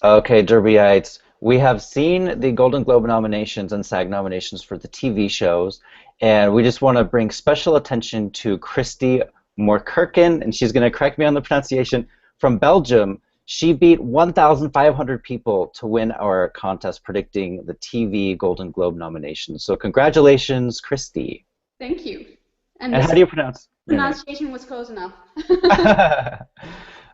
Okay, Derbyites, we have seen the Golden Globe nominations and SAG nominations for the TV shows, and we just want to bring special attention to Christy Moerkerken, and she's going to correct me on the pronunciation, from Belgium. She beat 1,500 people to win our contest predicting the TV Golden Globe nominations. So congratulations, Christy. Thank you. And And how do you pronounce your name? pronunciation was close enough.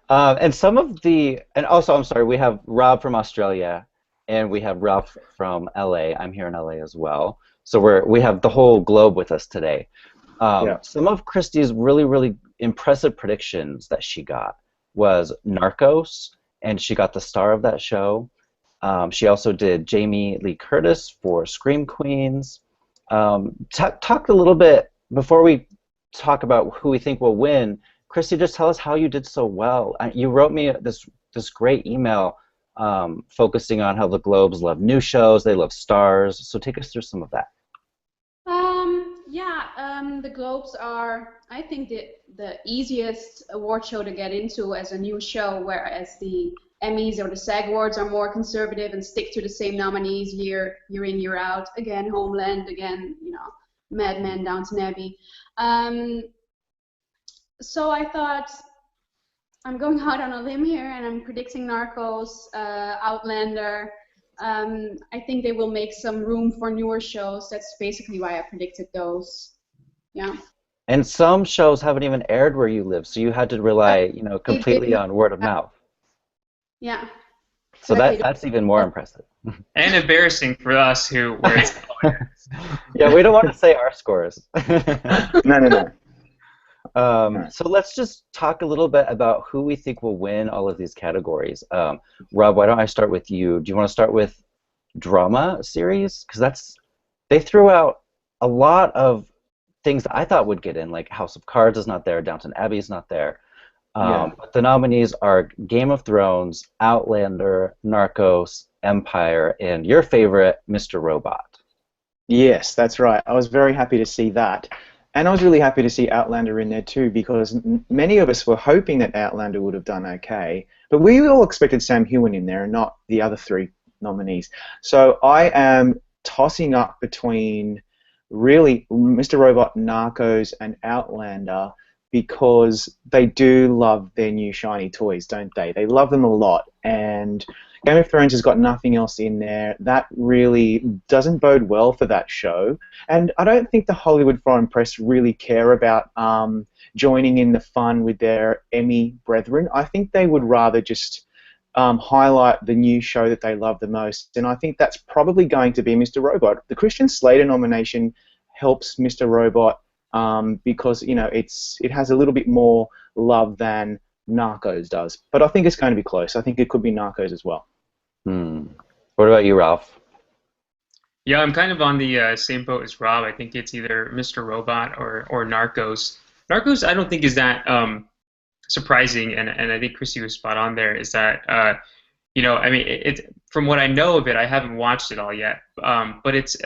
And some of the, and also, I'm sorry, we have Rob from Australia, and we have Ralph from LA. I'm here in LA as well. So we have the whole globe with us today. Some of Christie's really, really impressive predictions that she got was Narcos, and she got the star of that show. She also did Jamie Lee Curtis for Scream Queens. Talk a little bit, before we talk about who we think will win, Christy, just tell us how you did so well. You wrote me this great email focusing on how the Globes love new shows, they love stars. So take us through some of that. The Globes are, I think, the easiest award show to get into as a new show, whereas the Emmys or the SAG Awards are more conservative and stick to the same nominees year in, year out. Again, Homeland, again, Mad Men, Downton Abbey. So I thought, I'm going out on a limb here, and I'm predicting Narcos, Outlander. I think they will make some room for newer shows. That's basically why I predicted those. Yeah. And some shows haven't even aired where you live, so you had to rely, completely on word of mouth. Yeah. So that's even more impressive. And embarrassing for us where it's Yeah, we don't want to say our scores. No. So let's just talk a little bit about who we think will win all of these categories. Rob, why don't I start with you? Do you want to start with drama series? Because they threw out a lot of things that I thought would get in, like House of Cards is not there, Downton Abbey is not there. But the nominees are Game of Thrones, Outlander, Narcos, Empire, and your favorite, Mr. Robot. Yes, that's right. I was very happy to see that. And I was really happy to see Outlander in there too, because many of us were hoping that Outlander would have done okay. But we all expected Sam Heughan in there and not the other three nominees. So I am tossing up between really Mr. Robot, Narcos, and Outlander, because they do love their new shiny toys, don't they? They love them a lot. And Game of Thrones has got nothing else in there. That really doesn't bode well for that show. And I don't think the Hollywood foreign press really care about joining in the fun with their Emmy brethren. I think they would rather just highlight the new show that they love the most. And I think that's probably going to be Mr. Robot. The Christian Slater nomination helps Mr. Robot because it has a little bit more love than Narcos does. But I think it's going to be close. I think it could be Narcos as well. What about you, Ralph? Yeah, I'm kind of on the same boat as Rob. I think it's either Mr. Robot or Narcos. Narcos, I don't think is that surprising, and I think Christy was spot on there. Is that from what I know of it, I haven't watched it all yet. But it's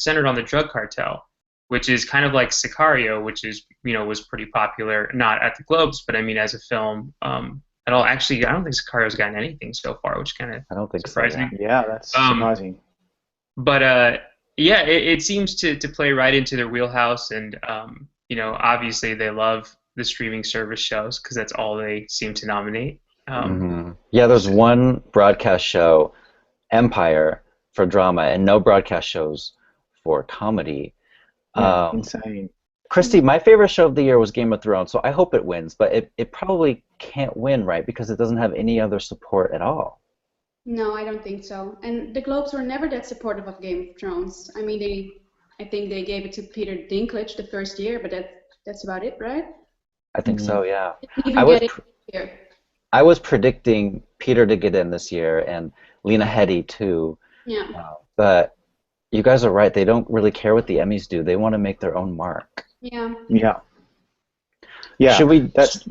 centered on the drug cartel, which is kind of like Sicario, which is was pretty popular, not at the Globes, but I mean as a film at all. Actually, I don't think Sicario's gotten anything so far, which kind of surprising. So, yeah, that's surprising. But it seems to play right into their wheelhouse, and obviously they love the streaming service shows because that's all they seem to nominate. Yeah, there's one broadcast show, Empire, for drama, and no broadcast shows for comedy. Insane. Christy, my favorite show of the year was Game of Thrones, so I hope it wins, but it probably can't win, right, because it doesn't have any other support at all. No, I don't think so. And the Globes were never that supportive of Game of Thrones. I mean, I think they gave it to Peter Dinklage the first year, but that's about it, right? I think so, yeah. Here. I was predicting Peter to get in this year, and Lena Headey too. Yeah. But you guys are right. They don't really care what the Emmys do. They want to make their own mark. Yeah. Yeah. Should we? Go ahead.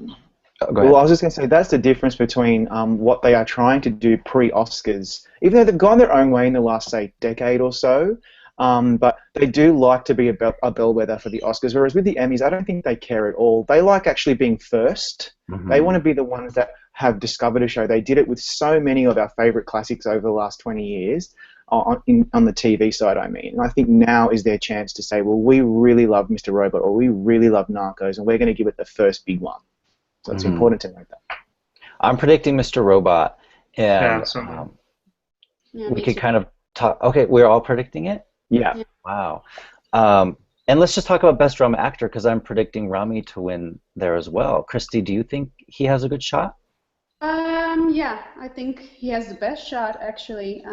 Well, I was just going to say that's the difference between what they are trying to do pre-Oscars, even though they've gone their own way in the last, say, decade or so. But they do like to be a bellwether for the Oscars, whereas with the Emmys, I don't think they care at all. They like actually being first. They want to be the ones that have discovered a show. They did it with so many of our favourite classics over the last 20 years, on the TV side, I mean. And I think now is their chance to say, well, we really love Mr. Robot, or we really love Narcos, and we're going to give it the first big one. So it's important to note that. I'm predicting Mr. Robot, and we could kind of talk. Okay, we're all predicting it? Yeah. Wow. And let's just talk about Best Drama Actor, because I'm predicting Rami to win there as well. Christy, do you think he has a good shot? Yeah, I think he has the best shot, actually.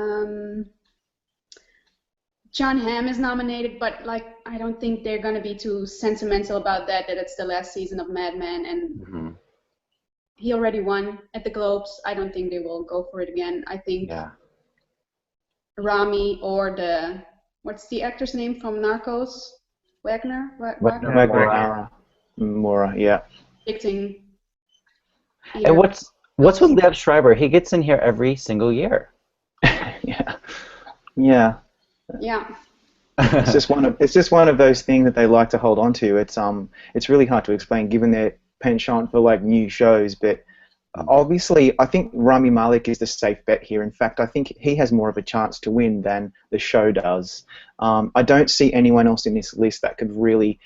John Hamm is nominated, but like I don't think they're going to be too sentimental about that it's the last season of Mad Men, and he already won at the Globes. I don't think they will go for it again. I think Rami or what's the actor's name from Narcos? Wagner? Mora, yeah. Predicting. And what's with Liev Schreiber? He gets in here every single year. Yeah. Yeah. It's just one of those things that they like to hold on to. It's really hard to explain given their penchant for like new shows, but obviously I think Rami Malek is the safe bet here. In fact, I think he has more of a chance to win than the show does. I don't see anyone else in this list that could really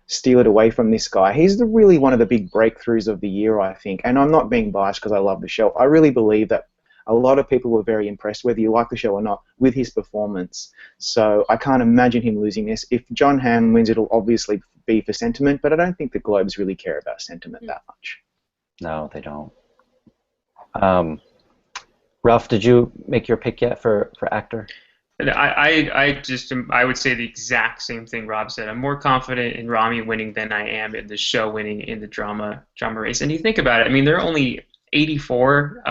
steal it away from this guy. He's really one of the big breakthroughs of the year, I think. And I'm not being biased because I love the show. I really believe that a lot of people were very impressed, whether you like the show or not, with his performance. So I can't imagine him losing this. If John Hamm wins, it'll obviously be for sentiment, but I don't think the Globes really care about sentiment that much. No, they don't. Ralph, did you make your pick yet for actor? I would say the exact same thing Rob said. I'm more confident in Rami winning than I am in the show winning in the drama race. And you think about it, I mean, there are only 84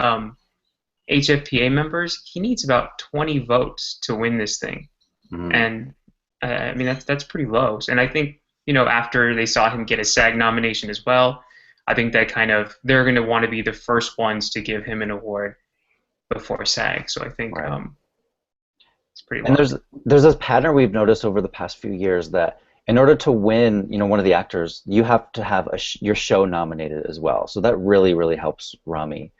HFPA members. He needs about 20 votes to win this thing, and I mean that's pretty low. And I think after they saw him get a SAG nomination as well, I think that they're going to want to be the first ones to give him an award before SAG. So I think it's pretty low. And there's this pattern we've noticed over the past few years that in order to win, one of the actors, you have to have your show nominated as well. So that really, really helps Rami.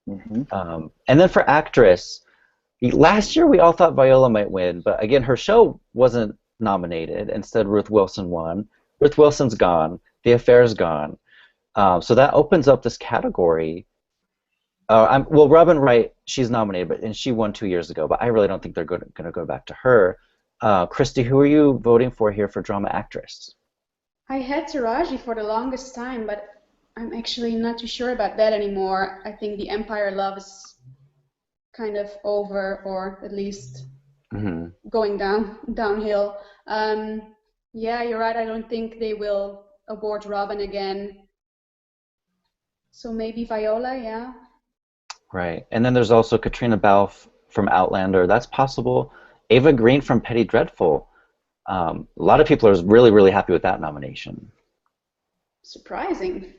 And then for actress, last year we all thought Viola might win, but again, her show wasn't nominated. Instead, Ruth Wilson won. Ruth Wilson's gone. The Affair's gone. So that opens up this category. Well, Robin Wright, she's nominated, and she won 2 years ago, but I really don't think they're going to go back to her. Christy, who are you voting for here for drama actress? I had Taraji for the longest time, but I'm actually not too sure about that anymore. I think the Empire Love is kind of over, or at least going downhill. Yeah, you're right. I don't think they will award Robin again. So maybe Viola, yeah. Right. And then there's also Katrina Balfe from Outlander. That's possible. Ava Green from Petty Dreadful. A lot of people are really, really happy with that nomination. Surprising.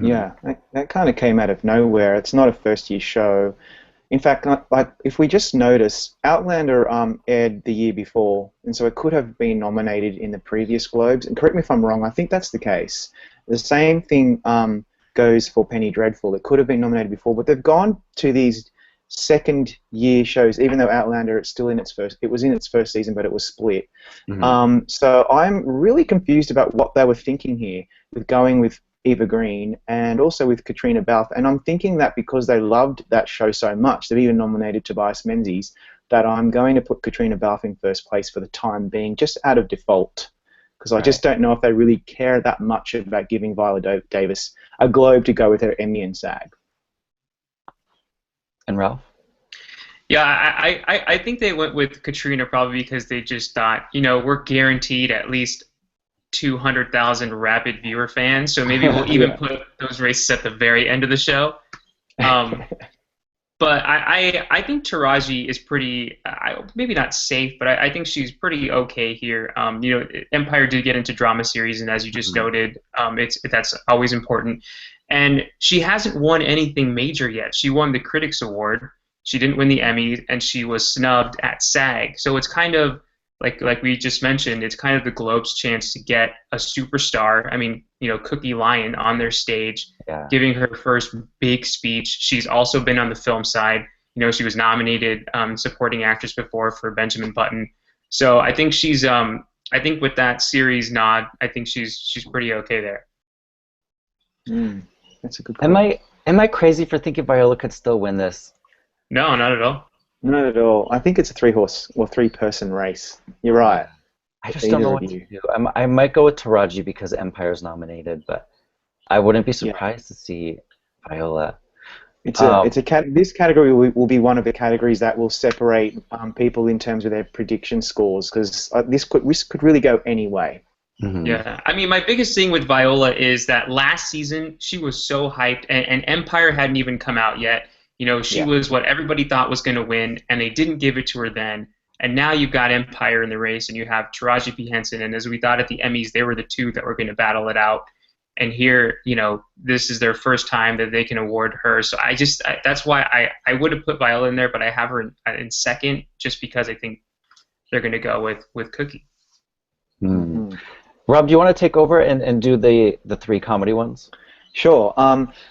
Yeah, that kind of came out of nowhere. It's not a first-year show. In fact, like if we just notice, Outlander aired the year before, and so it could have been nominated in the previous Globes. And correct me if I'm wrong, I think that's the case. The same thing goes for Penny Dreadful. It could have been nominated before, but they've gone to these second-year shows, even though Outlander it was in its first season, but it was split. So I'm really confused about what they were thinking here with going with Eva Green and also with Katrina Balfe, and I'm thinking that because they loved that show so much, they've even nominated Tobias Menzies, that I'm going to put Katrina Balfe in first place for the time being, just out of default, because I just don't know if they really care that much about giving Viola Davis a Globe to go with her Emmy and SAG. And Ralph? Yeah, I think they went with Katrina probably because they just thought, we're guaranteed at least 200,000 rabid viewer fans, so maybe we'll even put those races at the very end of the show. But I think Taraji is pretty, maybe not safe, but I think she's pretty okay here. Empire did get into drama series, and as you just noted, that's always important. And she hasn't won anything major yet. She won the Critics Award. She didn't win the Emmy, and she was snubbed at SAG. So it's kind of like we just mentioned, it's kind of the Globe's chance to get a superstar. I mean, Cookie Lyon on their stage, giving her first big speech. She's also been on the film side. She was nominated supporting actress before for Benjamin Button. So I think she's I think with that series nod, I think she's pretty okay there. That's a good point. Am I crazy for thinking Viola could still win this? No, not at all. Not at all. I think it's a three-person race. You're right. I just don't know what to do. I might go with Taraji because Empire's nominated, but I wouldn't be surprised to see Viola. This category will be one of the categories that will separate people in terms of their prediction scores, because this could really go any way. Mm-hmm. Yeah, I mean, my biggest thing with Viola is that last season she was so hyped, and Empire hadn't even come out yet. She was what everybody thought was going to win, and they didn't give it to her then. And now you've got Empire in the race, and you have Taraji P. Henson, and as we thought at the Emmys, they were the two that were going to battle it out. And here, this is their first time that they can award her. So that's why I would have put Viola in there, but I have her in second just because I think they're going to go with Cookie. Mm. Rob, do you want to take over and do the three comedy ones? Sure.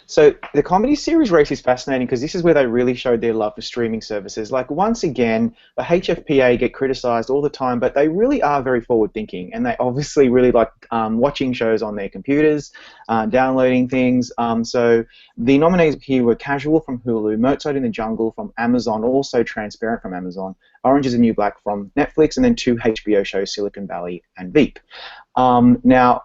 So the comedy series race is fascinating because this is where they really showed their love for streaming services. Like, once again, the HFPA get criticized all the time, but they really are very forward-thinking, and they obviously really like watching shows on their computers, downloading things. So the nominees here were Casual from Hulu, Mozart in the Jungle from Amazon, also Transparent from Amazon, Orange is the New Black from Netflix, and then 2 HBO shows, Silicon Valley and Veep. Now,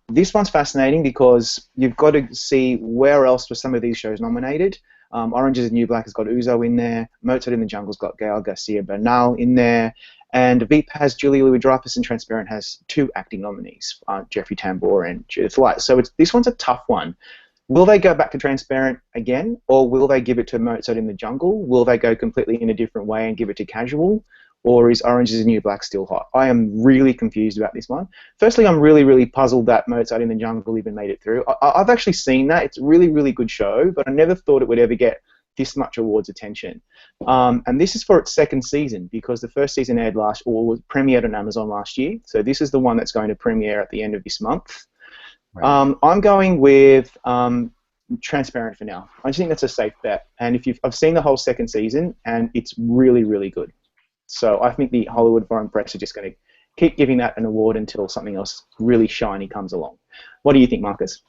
this one's fascinating because you've got to see where else were some of these shows nominated. Orange is the New Black has got Uzo in there. Mozart in the Jungle's got Gael Garcia Bernal in there. And Veep has Julia Louis-Dreyfus, and Transparent has 2 acting nominees, Jeffrey Tambor and Judith Light. So this one's a tough one. Will they go back to Transparent again, or will they give it to Mozart in the Jungle? Will they go completely in a different way and give it to Casual? Or is Orange is the New Black still hot? I am really confused about this one. Firstly, I'm really, really puzzled that Mozart in the Jungle even made it through. I've actually seen that. It's a really, really good show, but I never thought it would ever get this much awards attention. And this is for its second season, because the first season aired was premiered on Amazon last year. So this is the one that's going to premiere at the end of this month. Right. I'm going with Transparent for now. I just think that's a safe bet. And I've seen the whole second season, and it's really, really good. So I think the Hollywood Foreign Press are just going to keep giving that an award until something else really shiny comes along. What do you think, Marcus?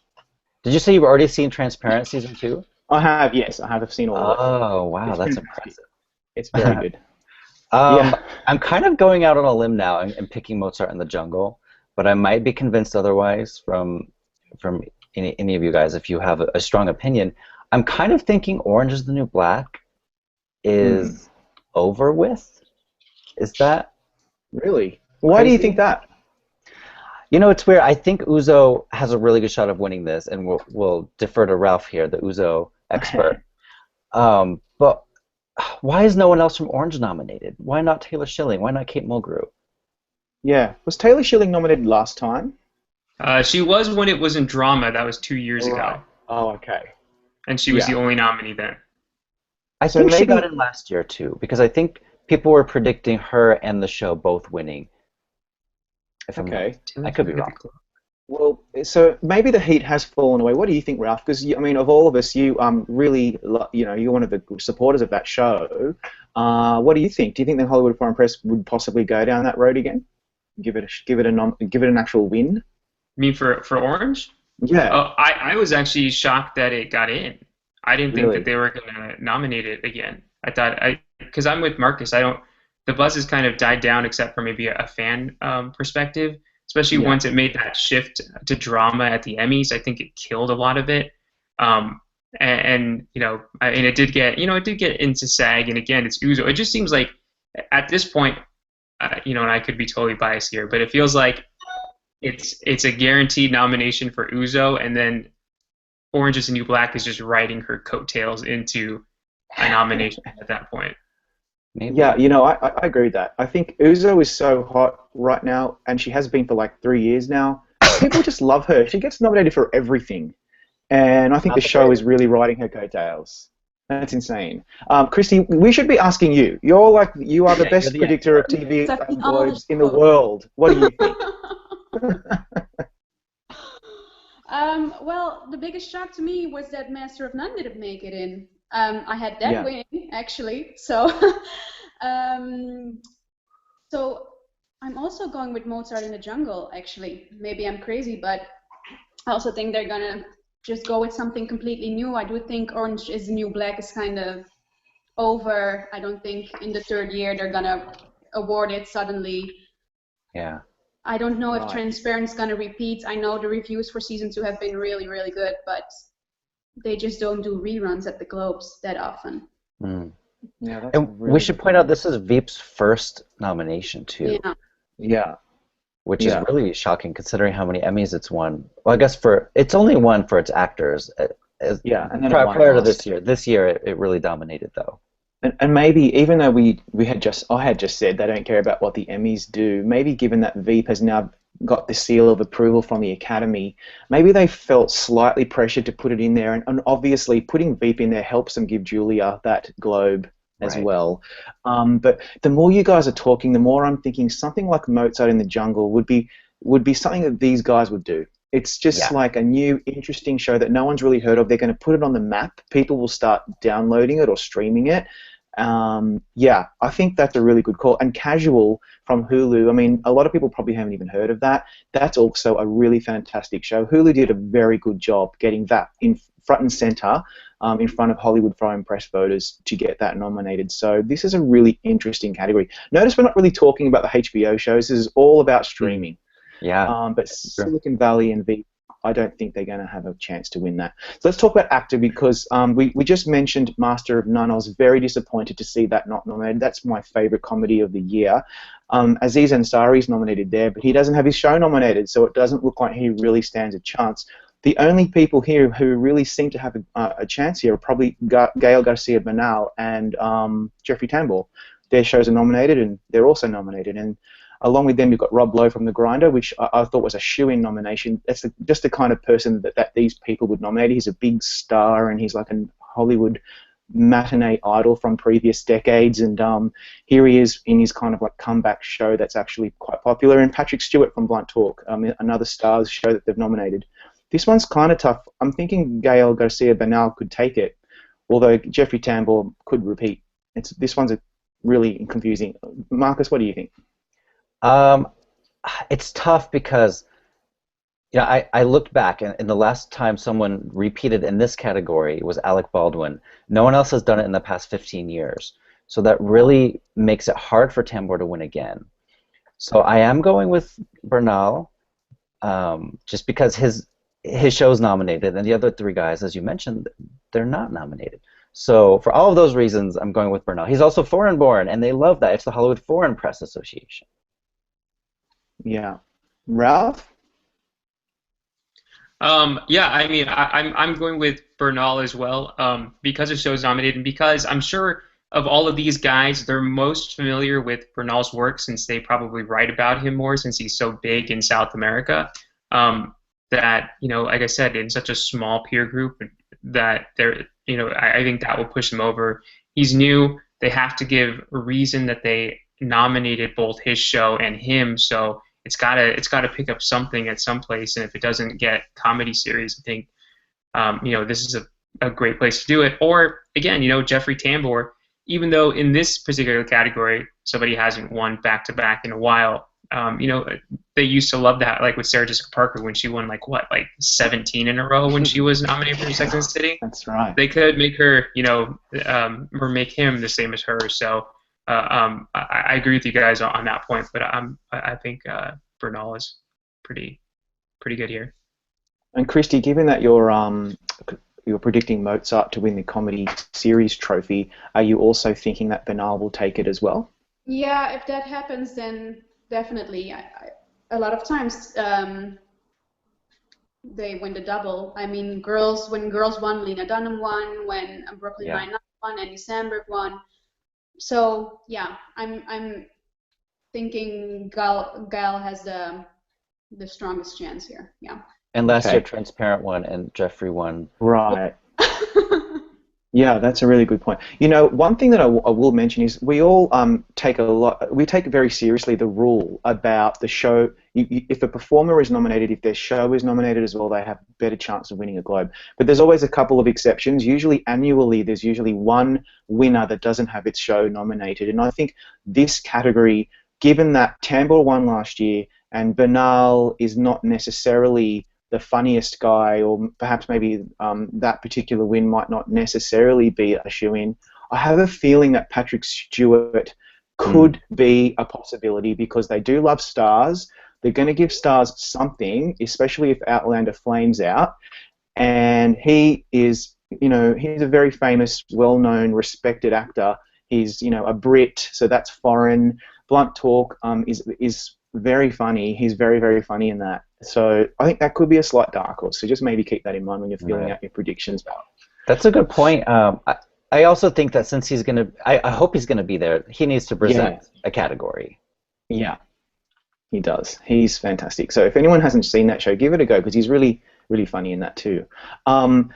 Did you say you've already seen Transparent Season 2? I have, yes. I have seen all of it. Oh, wow, that's impressive. It's very good. I'm kind of going out on a limb now and picking Mozart in the Jungle, but I might be convinced otherwise from any of you guys if you have a strong opinion. I'm kind of thinking Orange is the New Black is over with. Is that really? Why do you think that? It's weird. I think Uzo has a really good shot of winning this, and we'll defer to Ralph here, the Uzo expert. But why is no one else from Orange nominated? Why not Taylor Schilling? Why not Kate Mulgrew? Yeah. Was Taylor Schilling nominated last time? She was when it was in drama. That was 2 years ago. Oh, okay. And she was the only nominee then. I think she got in last year, too, because I think people were predicting her and the show both winning. I could be wrong. Well, so maybe the heat has fallen away. What do you think, Ralph? Because of all of us, you really, you're one of the supporters of that show. What do you think? Do you think the Hollywood Foreign Press would possibly go down that road again? Give it an actual win? You mean for Orange? Yeah. I was actually shocked that it got in. I didn't think that they were going to nominate it again. I thought because I'm with Marcus. The buzz has kind of died down, except for maybe a fan perspective. Especially once it made that shift to drama at the Emmys, I think it killed a lot of it. And it did get into SAG, and again, it's Uzo. It just seems like at this point, and I could be totally biased here, but it feels like it's a guaranteed nomination for Uzo, and then Orange is the New Black is just riding her coattails into a nomination at that point. Maybe. Yeah, I agree with that. I think Uzo is so hot right now, and she has been for like 3 years now. People just love her. She gets nominated for everything, and I think the show is really riding her coattails. That's insane. Christy, we should be asking you. You are the best predictor of TV globes in the world. What do you think? Well, the biggest shock to me was that Master of None didn't make it in. I had that winning, actually. So, so I'm also going with Mozart in the Jungle, actually. Maybe I'm crazy, but I also think they're going to just go with something completely new. I do think Orange is the New Black is kind of over. I don't think in the third year they're going to award it suddenly. Yeah. I don't know if Transparent's going to repeat. I know the reviews for season 2 have been really, really good, but they just don't do reruns at the Globes that often. Mm. Yeah, that's and we should point out this is Veep's first nomination too. Yeah. Yeah. Which is really shocking considering how many Emmys it's won. Well, I guess it's only won for its actors. And then prior to this year. This year it really dominated though. And maybe even though I had just said they don't care about what the Emmys do, maybe given that Veep has now got the seal of approval from the Academy, maybe they felt slightly pressured to put it in there, and obviously putting Veep in there helps them give Julia that Globe as well. But the more you guys are talking, the more I'm thinking something like Mozart in the Jungle would be something that these guys would do. It's just like a new, interesting show that no one's really heard of. They're going to put it on the map. People will start downloading it or streaming it. I think that's a really good call. And Casual from Hulu, I mean, a lot of people probably haven't even heard of that. That's also a really fantastic show. Hulu did a very good job getting that in front and center in front of Hollywood Foreign Press voters to get that nominated. So this is a really interesting category. Notice we're not really talking about the HBO shows. This is all about streaming. Yeah. But Silicon Valley and Veep, I don't think they're going to have a chance to win that. So let's talk about actor because we just mentioned Master of None. I was very disappointed to see that not nominated. That's my favorite comedy of the year. Aziz Ansari is nominated there, but he doesn't have his show nominated, so it doesn't look like he really stands a chance. The only people here who really seem to have a chance here are probably Gael Garcia Bernal and Jeffrey Tambor. Their shows are nominated, and they're also nominated. And along with them, you've got Rob Lowe from The Grinder, which I thought was a shoo-in nomination. That's just the kind of person that these people would nominate. He's a big star, and he's like a Hollywood matinee idol from previous decades. And here he is in his kind of like comeback show that's actually quite popular. And Patrick Stewart from Blunt Talk, another star's show that they've nominated. This one's kind of tough. I'm thinking Gael Garcia Bernal could take it, although Jeffrey Tambor could repeat. This one's really confusing. Marcus, what do you think? It's tough because I looked back and the last time someone repeated in this category was Alec Baldwin. No one else has done it in the past 15 years. So that really makes it hard for Tambor to win again. So I am going with Bernal just because his show's nominated and the other three guys, as you mentioned, they're not nominated. So for all of those reasons, I'm going with Bernal. He's also foreign-born, and they love that. It's the Hollywood Foreign Press Association. Yeah. Ralph? Yeah, I mean, I'm going with Bernal as well because the show's nominated and because I'm sure of all of these guys, they're most familiar with Bernal's work since they probably write about him more since he's so big in South America. That, like I said, in such a small peer group that they're, I think that will push him over. He's new. They have to give a reason that they nominated both his show and him, so it's gotta pick up something at some place, and if it doesn't get comedy series, I think this is a great place to do it. Or again, Jeffrey Tambor, even though in this particular category somebody hasn't won back-to-back in a while, they used to love that, like with Sarah Jessica Parker when she won like 17 in a row when she was nominated for Sex and the City. That's right. They could make her, or make him the same as her. So I agree with you guys on that point, but I think Bernal is pretty good here. And Christy, given that you're predicting Mozart to win the comedy series trophy, are you also thinking that Bernal will take it as well? Yeah, if that happens, then definitely. A lot of times they win the double. I mean, when Girls won, Lena Dunham won. When Brooklyn Nine-Nine won, Andy Samberg won. So yeah, I'm thinking Gal has the strongest chance here. Yeah. And last year, Transparent won and Jeffrey won. Right. Yeah, that's a really good point. You know, one thing that I will mention is we all take very seriously the rule about the show. If a performer is nominated, if their show is nominated as well, they have a better chance of winning a Globe. But there's always a couple of exceptions. Usually annually, there's usually one winner that doesn't have its show nominated. And I think this category, given that Tambor won last year and Bernal is not necessarily the funniest guy, or perhaps maybe that particular win might not necessarily be a shoe-in. I have a feeling that Patrick Stewart could be a possibility because they do love stars. They're going to give stars something, especially if Outlander flames out. And he is, you know, he's a very famous, well-known, respected actor. He's, you know, a Brit, so that's foreign. Blunt Talk is very funny. He's very, very funny in that. So I think that could be a slight dark horse. So just maybe keep that in mind when you're filling out your predictions. That's a good point. I also think that since he's going to, I hope he's going to be there, he needs to present a category. Yeah, he does. He's fantastic. So if anyone hasn't seen that show, give it a go because he's really, really funny in that too.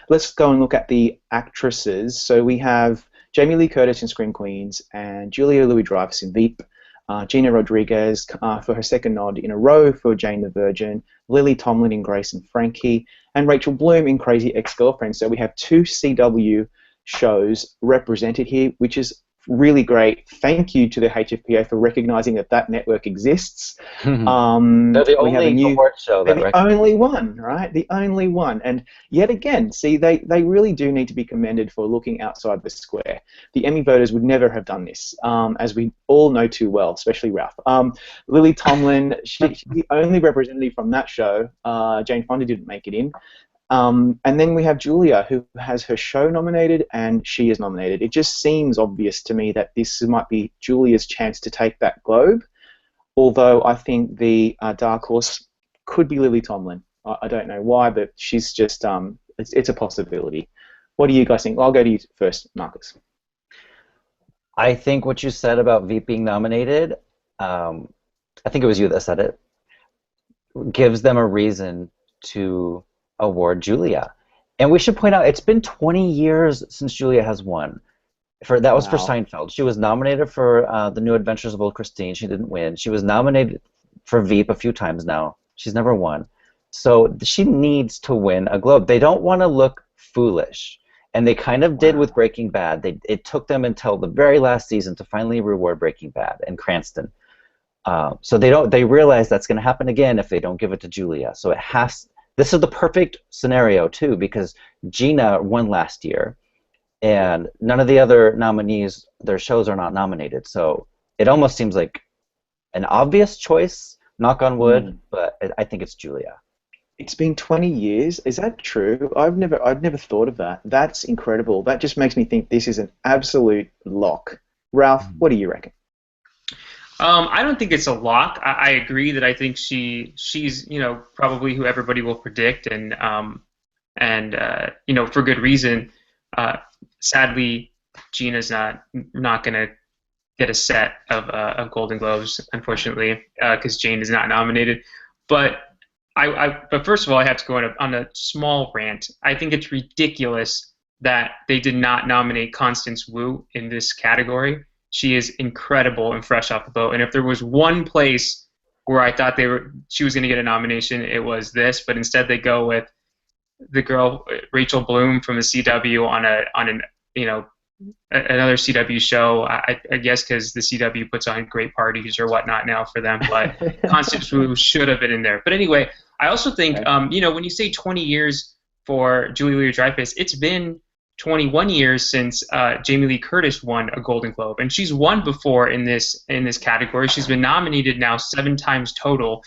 Let's go and look at the actresses. So we have Jamie Lee Curtis in Scream Queens and Julia Louis-Dreyfus in Veep. Gina Rodriguez for her second nod in a row for Jane the Virgin, Lily Tomlin in Grace and Frankie, and Rachel Bloom in Crazy Ex-Girlfriend. So we have 2 CW shows represented here, which is really great. Thank you to the HFPA for recognizing that that network exists. They're the only award show that the only one, right? The only one. And yet again, see, they really do need to be commended for looking outside the square. The Emmy voters would never have done this, as we all know too well, especially Ralph. Lily Tomlin, she's the only representative from that show. Jane Fonda didn't make it in. And then we have Julia, who has her show nominated, and she is nominated. It just seems obvious to me that this might be Julia's chance to take that Globe, although I think the dark horse could be Lily Tomlin. I don't know why, but she's just, it's a possibility. What do you guys think? I'll go to you first, Marcus. I think what you said about Veep being nominated, I think it was you that said it, gives them a reason to award Julia. And we should point out, it's been 20 years since Julia has won. That was for Seinfeld. She was nominated for The New Adventures of Old Christine. She didn't win. She was nominated for Veep a few times now. She's never won. So she needs to win a Globe. They don't want to look foolish. And they kind of did with Breaking Bad. It took them until the very last season to finally reward Breaking Bad and Cranston. So they realize that's going to happen again if they don't give it to Julia. So it has. This is the perfect scenario too, because Gina won last year, and none of the other nominees, their shows are not nominated. So it almost seems like an obvious choice. Knock on wood, but I think it's Julia. It's been 20 years. Is that true? I'd never thought of that. That's incredible. That just makes me think this is an absolute lock. Ralph, what do you reckon? I don't think it's a lock. I agree that I think she's probably who everybody will predict, and for good reason. Sadly, Gina's not going to get a set of Golden Globes, unfortunately, because Jane is not nominated. But but first of all, I have to go on a small rant. I think it's ridiculous that they did not nominate Constance Wu in this category. She is incredible and fresh off the boat. And if there was one place where I thought she was going to get a nomination, it was this. But instead, they go with the girl Rachel Bloom from the CW on another CW show. I guess because the CW puts on great parties or whatnot now for them. But Constance Wu should have been in there. But anyway, I also think when you say 20 years for Julia Louis-Dreyfus, it's been 21 years since Jamie Lee Curtis won a Golden Globe, and she's won before in this category. She's been nominated now 7 times total.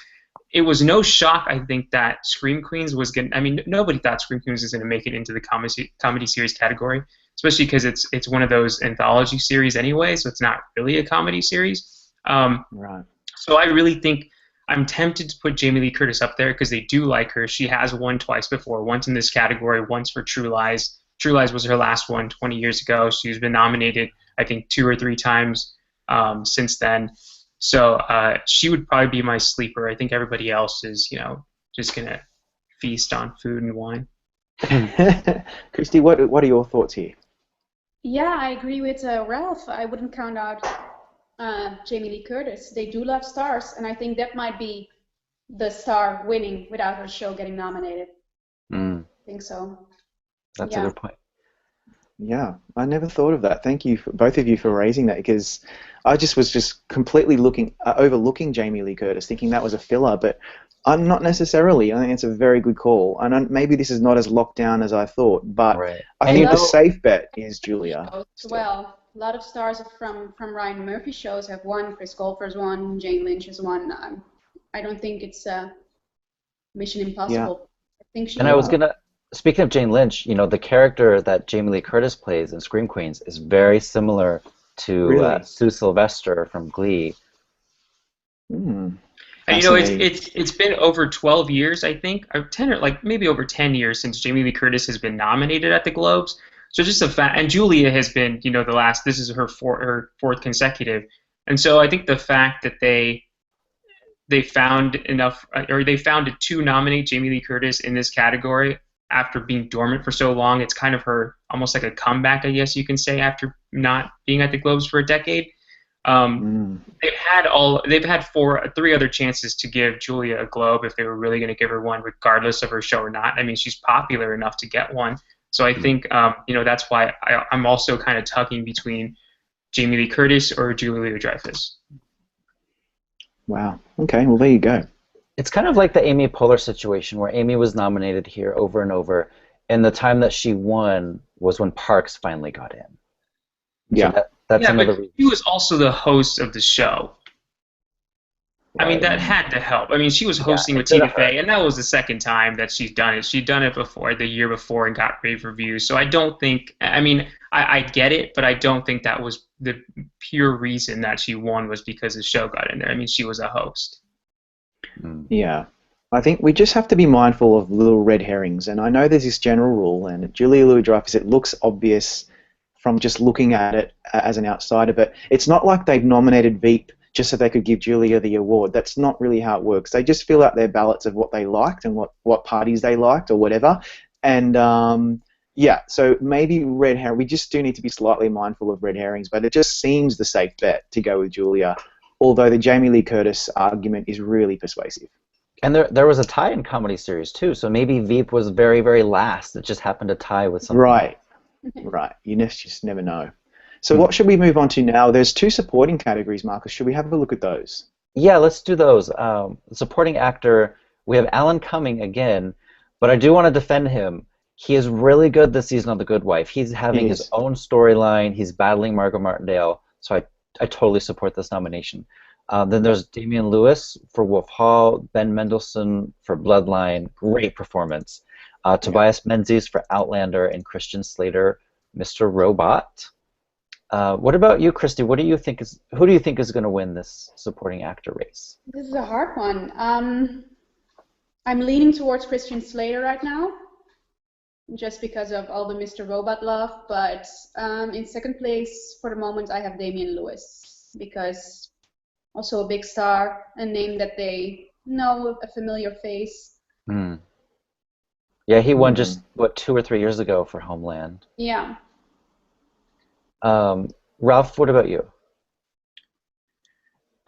It was no shock, I think, that Scream Queens was going. I mean, nobody thought Scream Queens was going to make it into the comedy series category, especially because it's one of those anthology series anyway, so it's not really a comedy series. Right. So I really think I'm tempted to put Jamie Lee Curtis up there because they do like her. She has won twice before, once in this category, once for True Lies. True Lies was her last one 20 years ago. She's been nominated, I think, 2 or 3 times since then. So she would probably be my sleeper. I think everybody else is, just going to feast on food and wine. Christy, what are your thoughts here? Yeah, I agree with Ralph. I wouldn't count out Jamie Lee Curtis. They do love stars, and I think that might be the star winning without her show getting nominated. I think so. That's a good point. Yeah, I never thought of that. Thank you, both of you, for raising that, because I was completely overlooking Jamie Lee Curtis, thinking that was a filler, but I'm not necessarily. I think it's a very good call, and maybe this is not as locked down as I thought, but I think the safe bet is Julia. Well, a lot of stars from Ryan Murphy shows have won. Chris Colfer's won. Jane Lynch has won. I don't think it's Mission Impossible. I think she. And I was gonna. Speaking of Jane Lynch, the character that Jamie Lee Curtis plays in Scream Queens is very similar to Sue Sylvester from Glee. And it's been over 12 years, I think, or 10, or maybe over 10 years since Jamie Lee Curtis has been nominated at the Globes. So just a fact, and Julia has been, this is her fourth consecutive, and so I think the fact that they found enough, or they found it to nominate Jamie Lee Curtis in this category after being dormant for so long, it's kind of her almost like a comeback, I guess you can say, after not being at the Globes for a decade. They've had three other chances to give Julia a Globe if they were really going to give her one, regardless of her show or not. I mean, she's popular enough to get one, so I think that's why I'm also kind of tugging between Jamie Lee Curtis or Julia Louis-Dreyfus. Wow. Okay. Well, there you go. It's kind of like the Amy Poehler situation, where Amy was nominated here over and over, and the time that she won was when Parks finally got in. Yeah. So that's another but reason. She was also the host of the show. Right. I mean, that had to help. I mean, she was hosting with Tina Fey, and that was the second time that she's done it. She'd done it before, the year before, and got rave reviews. So I don't think, I get it, but I don't think that was the pure reason that she won was because the show got in there. I mean, she was a host. Yeah. I think we just have to be mindful of little red herrings, and I know there's this general rule, and Julia Louis-Dreyfus, it looks obvious from just looking at it as an outsider, but it's not like they've nominated Veep just so they could give Julia the award. That's not really how it works. They just fill out their ballots of what they liked and what parties they liked or whatever, and so maybe red herring, we just do need to be slightly mindful of red herrings, but it just seems the safe bet to go with Julia, although the Jamie Lee Curtis argument is really persuasive. And there was a tie in Comedy Series too, so maybe Veep was very, very last. It just happened to tie with something. Right. You just never know. So what should we move on to now? There's two supporting categories, Marcus. Should we have a look at those? Yeah, let's do those. Supporting actor, we have Alan Cumming again, but I do want to defend him. He is really good this season on The Good Wife. He's having his own storyline. He's battling Margot Martindale, so I totally support this nomination. Then there's Damian Lewis for Wolf Hall, Ben Mendelsohn for Bloodline, great performance. Tobias Menzies for Outlander, and Christian Slater, Mr. Robot. What about you, Christy? Who do you think is going to win this supporting actor race? This is a hard one. I'm leaning towards Christian Slater right now, just because of all the Mr. Robot love. But in second place for the moment, I have Damian Lewis, because also a big star, a name that they know, a familiar face. Yeah, he won just 2 or 3 years ago for Homeland. Yeah. Ralph, what about you?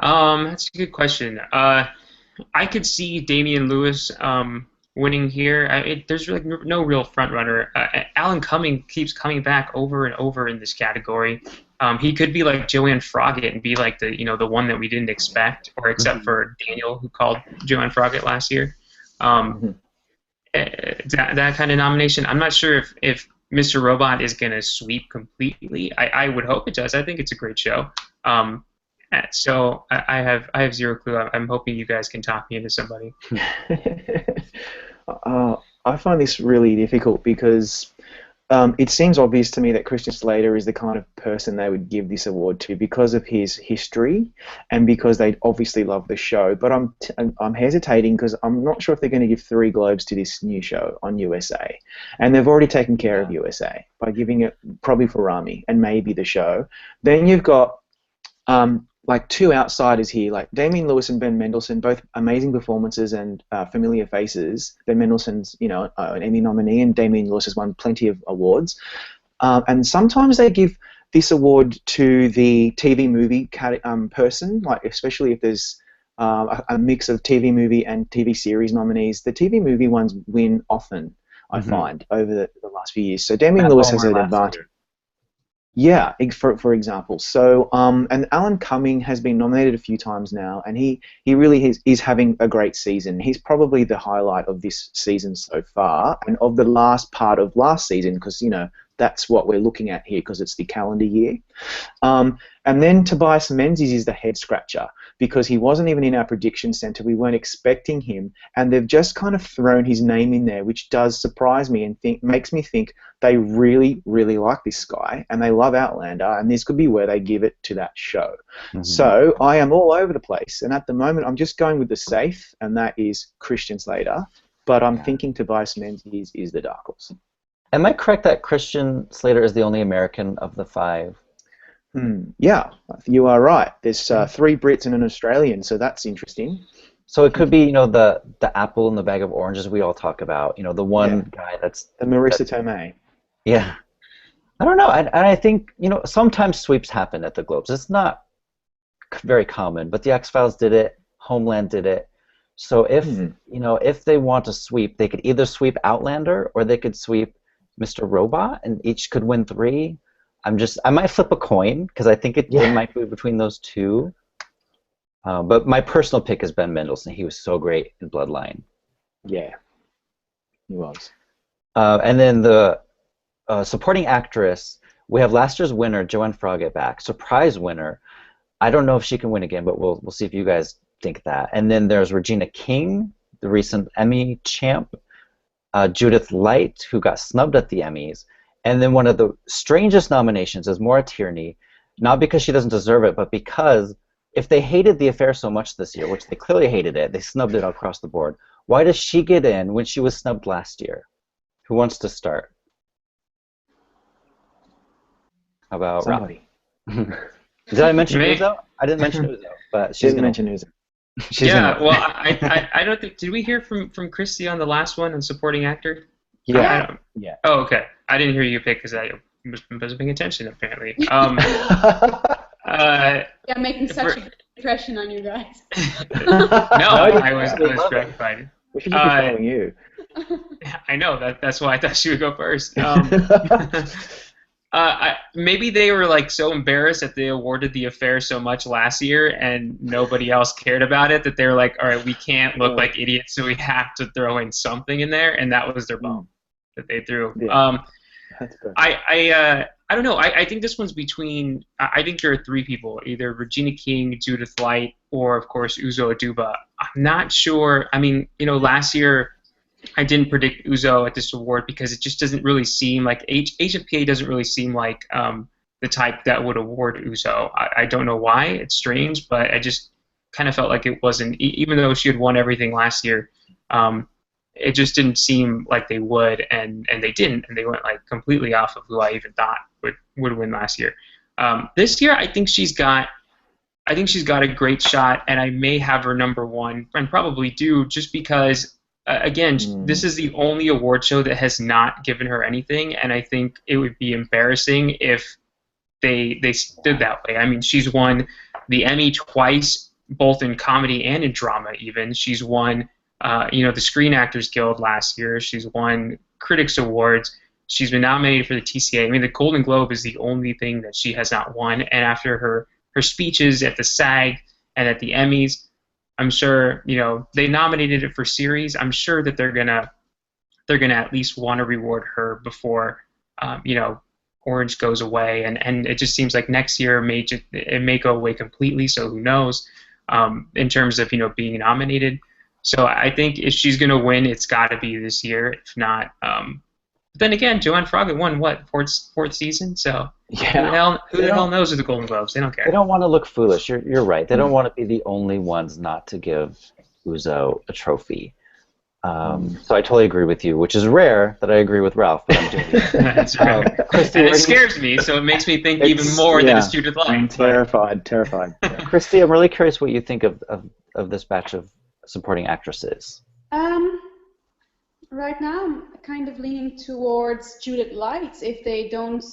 That's a good question. I could see Damian Lewis winning here. There's really no real front runner. Alan Cumming keeps coming back over and over in this category. He could be like Joanne Froggatt and be like the one that we didn't expect, or except for Daniel, who called Joanne Froggatt last year. That kind of nomination. I'm not sure if Mr. Robot is going to sweep completely. I would hope it does. I think it's a great show. So I have zero clue. I'm hoping you guys can talk me into somebody. I find this really difficult because it seems obvious to me that Christian Slater is the kind of person they would give this award to because of his history and because they obviously love the show. But I'm hesitating because I'm not sure if they're going to give 3 Globes to this new show on USA. And they've already taken care of USA by giving it probably for Rami and maybe the show. Then you've got like 2 outsiders here, like Damian Lewis and Ben Mendelsohn, both amazing performances and familiar faces. Ben Mendelsohn's, an Emmy nominee, and Damian Lewis has won plenty of awards. and sometimes they give this award to the TV movie person, like especially if there's a mix of TV movie and TV series nominees. The TV movie ones win often, I find, over the last few years. So Damian Lewis has an advantage. Yeah, for example. So, and Alan Cumming has been nominated a few times now, and he really is having a great season. He's probably the highlight of this season so far, and of the last part of last season, because, you know, that's what we're looking at here, because it's the calendar year. And then Tobias Menzies is the head scratcher, because he wasn't even in our prediction center. We weren't expecting him, and they've just kind of thrown his name in there, which does surprise me and makes me think they really, really like this guy, and they love Outlander, and this could be where they give it to that show. So I am all over the place, and at the moment I'm just going with the safe, and that is Christian Slater, but I'm thinking Tobias Menzies is the dark horse. Am I correct that Christian Slater is the only American of the 5? Yeah, you are right. There's 3 Brits and an Australian, so that's interesting. So it could be, you know, the apple in the bag of oranges we all talk about. You know, the one guy that's the Marissa Tomei. Yeah, I don't know. I think, you know, sometimes sweeps happen at the Globes. It's not very common, but the X-Files did it. Homeland did it. So if you know, if they want to sweep, they could either sweep Outlander or they could sweep Mr. Robot, and each could win 3. I might flip a coin because I think it might be between those two. But my personal pick is Ben Mendelsohn. He was so great in Bloodline. Yeah, he was. And then the supporting actress, we have last year's winner, Joanne Froggatt back. Surprise winner. I don't know if she can win again, but we'll see if you guys think that. And then there's Regina King, the recent Emmy champ. Judith Light, who got snubbed at the Emmys. And then one of the strangest nominations is Maura Tierney, not because she doesn't deserve it, but because if they hated The Affair so much this year, which they clearly hated it, they snubbed it across the board, why does she get in when she was snubbed last year? Who wants to start? How about somebody? Did I mention Uzo? I didn't mention Uzo, but she didn't mention Uzo. Well, I don't think. Did we hear from Christy on the last one on supporting actor? Yeah. Oh, okay. I didn't hear you pick because I wasn't paying attention apparently. Making such a good impression on you guys. No, I was gratified. We should just be following you. I know that's why I thought she would go first. Maybe they were like so embarrassed that they awarded The Affair so much last year and nobody else cared about it that they were like, all right, we can't look like idiots, so we have to throw in something in there, and that was their bone that they threw. Yeah. That's good. I don't know. I think this one's between. I think there are 3 people: either Regina King, Judith Light, or of course Uzo Aduba. I'm not sure. I mean, you know, last year I didn't predict Uzo at this award because it just doesn't really seem like HFPA doesn't really seem like the type that would award Uzo. I don't know why. It's strange, but I just kind of felt like it wasn't. Even though she had won everything last year, it just didn't seem like they would, and they didn't, and they went like completely off of who I even thought would win last year. This year, I think she's got a great shot, and I may have her number 1, and probably do, just because. Again, this is the only award show that has not given her anything, and I think it would be embarrassing if they stood that way. I mean, she's won the Emmy twice, both in comedy and in drama even. She's won, the Screen Actors Guild last year. She's won Critics Awards. She's been nominated for the TCA. I mean, the Golden Globe is the only thing that she has not won, and after her speeches at the SAG and at the Emmys, I'm sure, you know, they nominated it for series. I'm sure that they're gonna at least want to reward her before, Orange goes away, and it just seems like next year it may go away completely. So who knows, in terms of being nominated. So I think if she's gonna win, it's got to be this year. If not, but then again, Joanne Froggatt won what, fourth season? So yeah, who the hell knows with the Golden Globes? They don't care. They don't want to look foolish. You're right. They don't want to be the only ones not to give Uzo a trophy. So I totally agree with you, which is rare that I agree with Ralph, but I'm doing it. That's right. Christy, and it scares me, so it makes me think even more that it's Judith Light. I'm terrified. Yeah. Christy, I'm really curious what you think of this batch of supporting actresses. Right now, I'm kind of leaning towards Judith Light. If they don't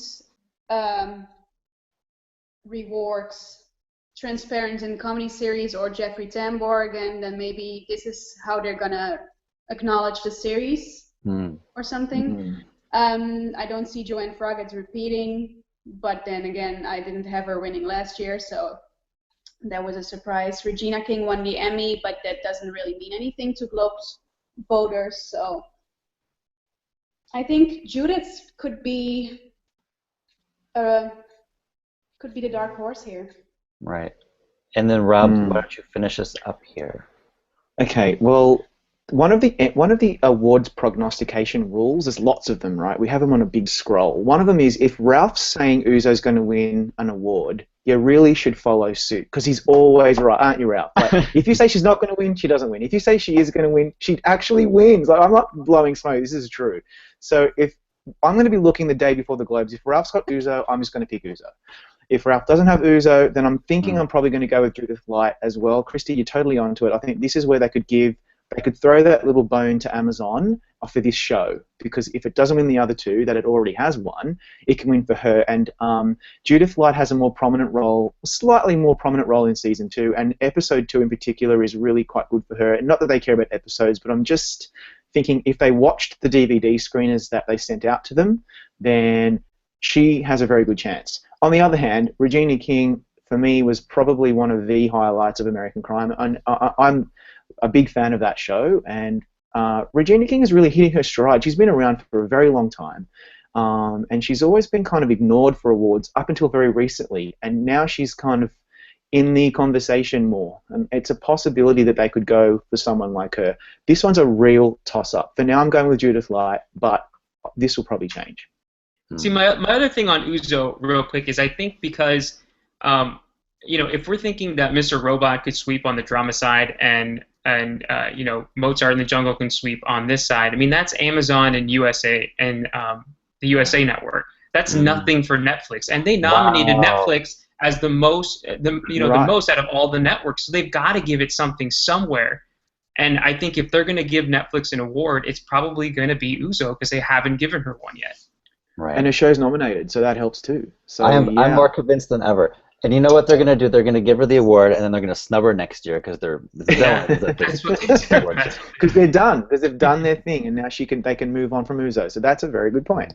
reward Transparent in comedy series or Jeffrey Tambor again, then maybe this is how they're gonna acknowledge the series or something. I don't see Joanne Froggatt repeating, but then again, I didn't have her winning last year, so that was a surprise. Regina King won the Emmy, but that doesn't really mean anything to Globes voters, so I think Judith could be the dark horse here. Right. And then Rob, why don't you finish us up here? Okay. Well, one of the awards prognostication rules, there's lots of them, right? We have them on a big scroll. One of them is if Ralph's saying Uzo's going to win an award, you really should follow suit because he's always right, aren't you, Ralph? Like, if you say she's not going to win, she doesn't win. If you say she is going to win, she actually wins. Like, I'm not blowing smoke. This is true. So if I'm going to be looking the day before the Globes, if Ralph's got Uzo, I'm just going to pick Uzo. If Ralph doesn't have Uzo, then I'm thinking I'm probably going to go with Judith Light as well. Christy, you're totally onto it. I think this is where they could throw that little bone to Amazon for this show, because if it doesn't win the other two that it already has won, it can win for her. And Judith Light has a more prominent role, slightly more prominent role in season 2, and episode 2 in particular is really quite good for her. And not that they care about episodes, but I'm just thinking if they watched the DVD screeners that they sent out to them, then she has a very good chance. On the other hand, Regina King, for me, was probably one of the highlights of American Crime. I'm a big fan of that show, and Regina King is really hitting her stride. She's been around for a very long time, and she's always been kind of ignored for awards up until very recently, and now she's kind of in the conversation more. And it's a possibility that they could go for someone like her. This one's a real toss-up. For now, I'm going with Judith Light, but this will probably change. See, my other thing on Uzo, real quick, is I think because, if we're thinking that Mr. Robot could sweep on the drama side and Mozart in the Jungle can sweep on this side, I mean, that's Amazon and USA and the USA Network. That's nothing for Netflix, and they nominated Netflix as the most out of all the networks. So they've got to give it something somewhere. And I think if they're going to give Netflix an award, it's probably going to be Uzo because they haven't given her one yet. Right. And her show's nominated, so that helps too. So I'm more convinced than ever. And you know what they're going to do? They're going to give her the award, and then they're going to snub her next year because they're that's what they do. Because they're done, because they've done their thing, and now they can move on from Uzo. So that's a very good point.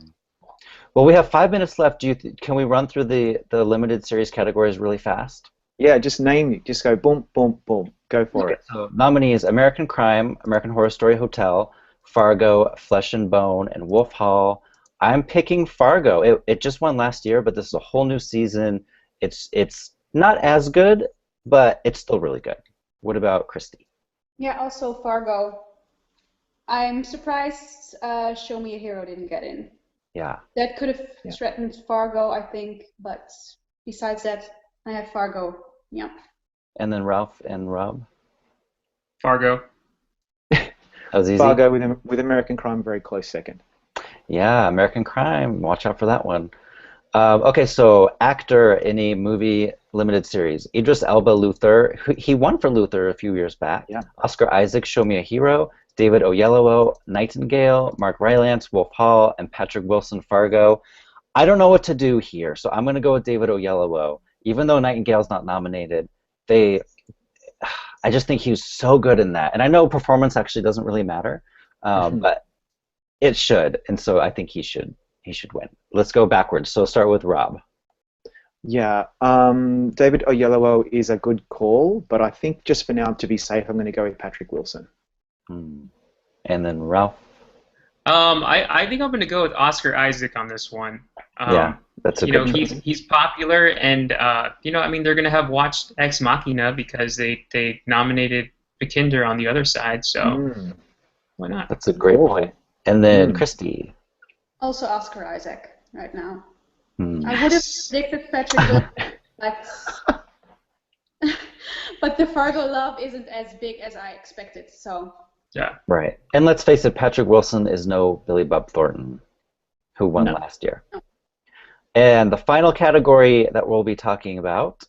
Well, we have 5 minutes left. Can we run through the limited series categories really fast? Yeah, just name it. Just go boom, boom, boom. Go for it. So nominees: American Crime, American Horror Story Hotel, Fargo, Flesh and Bone, and Wolf Hall. I'm picking Fargo. It just won last year, but this is a whole new season. It's not as good, but it's still really good. What about Christy? Yeah, also Fargo. I'm surprised Show Me a Hero didn't get in. Yeah. That could have threatened Fargo, I think, but besides that, I have Fargo. Yeah. And then Ralph and Rob? Fargo. That was easy. Fargo with American Crime very close second. Yeah, American Crime. Watch out for that one. Okay, so actor in a movie limited series. Idris Elba, Luther. He won for Luther a few years back. Yeah. Oscar Isaac, Show Me a Hero. David Oyelowo, Nightingale. Mark Rylance, Wolf Hall. And Patrick Wilson, Fargo. I don't know what to do here, so I'm going to go with David Oyelowo. Even though Nightingale's not nominated, I just think he was so good in that. And I know performance actually doesn't really matter, but it should, and so I think he should win. Let's go backwards. So start with Rob. Yeah, David Oyelowo is a good call, but I think just for now, to be safe, I'm going to go with Patrick Wilson. And then Ralph. I think I'm going to go with Oscar Isaac on this one. Yeah, that's a good choice. He's popular, and I mean, they're going to have watched Ex Machina because they nominated Vikander on the other side, so why not? That's a great point. And then Christy. Also Oscar Isaac right now. Yes. I would have predicted Patrick Wilson, but the Fargo love isn't as big as I expected, so... Yeah. Right. And let's face it, Patrick Wilson is no Billy Bob Thornton, who won last year. No. And the final category that we'll be talking about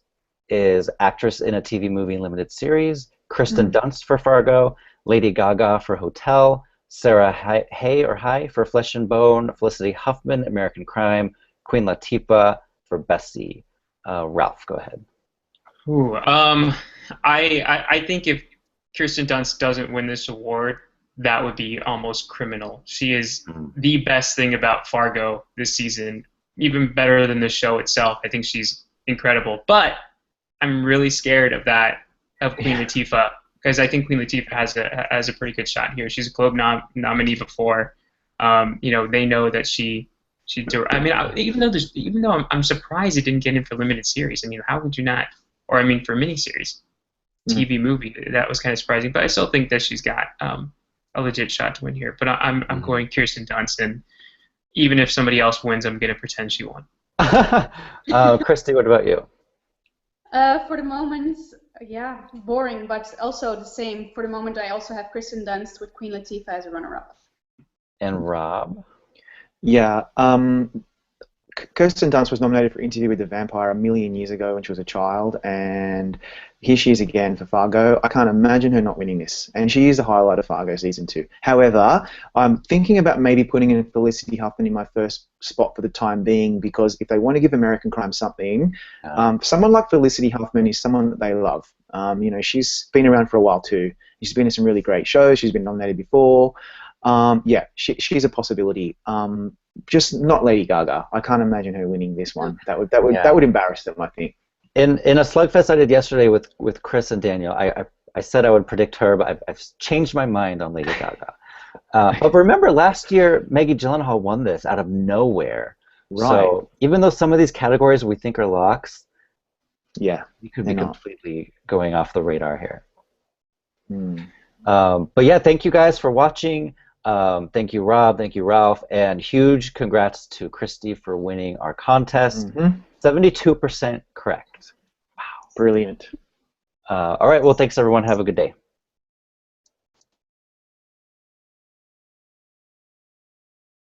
is actress in a TV movie limited series. Kirsten Dunst for Fargo, Lady Gaga for Hotel, Sarah Hay for Flesh and Bone, Felicity Huffman, American Crime, Queen Latifah for Bessie. Ralph, go ahead. Ooh, I think if Kirsten Dunst doesn't win this award, that would be almost criminal. She is the best thing about Fargo this season, even better than the show itself. I think she's incredible. But I'm really scared of Queen Latifah, because I think Queen Latifah has a pretty good shot here. She's a Globe nominee before. They know that she. I mean, even though I'm surprised it didn't get in for limited series. I mean, how would you not? Or I mean, for miniseries, TV movie, that was kind of surprising. But I still think that she's got a legit shot to win here. But I'm going Kirsten Dunst, and even if somebody else wins, I'm going to pretend she won. Christy, what about you? For the moment, yeah, boring, but also the same. For the moment, I also have Kirsten Dunst with Queen Latifah as a runner-up. And Rob? Yeah, Kirsten Dunst was nominated for Interview with the Vampire a million years ago when she was a child, and here she is again for Fargo. I can't imagine her not winning this, and she is the highlight of Fargo season 2. However, I'm thinking about maybe putting in Felicity Huffman in my first spot for the time being, because if they want to give American Crime something, someone like Felicity Huffman is someone that they love. She's been around for a while too. She's been in some really great shows. She's been nominated before. Yeah, she's a possibility. Just not Lady Gaga. I can't imagine her winning this one. That would embarrass them, I think. In a Slugfest I did yesterday with Chris and Daniel, I said I would predict her, but I've changed my mind on Lady Gaga. But remember, last year Maggie Gyllenhaal won this out of nowhere. Right. So even though some of these categories we think are locks, yeah, we could be completely going off the radar here. But yeah, thank you guys for watching. Thank you, Rob. Thank you, Ralph. And huge congrats to Christy for winning our contest. 72% correct. Wow. Brilliant. All right. Well, thanks, everyone. Have a good day.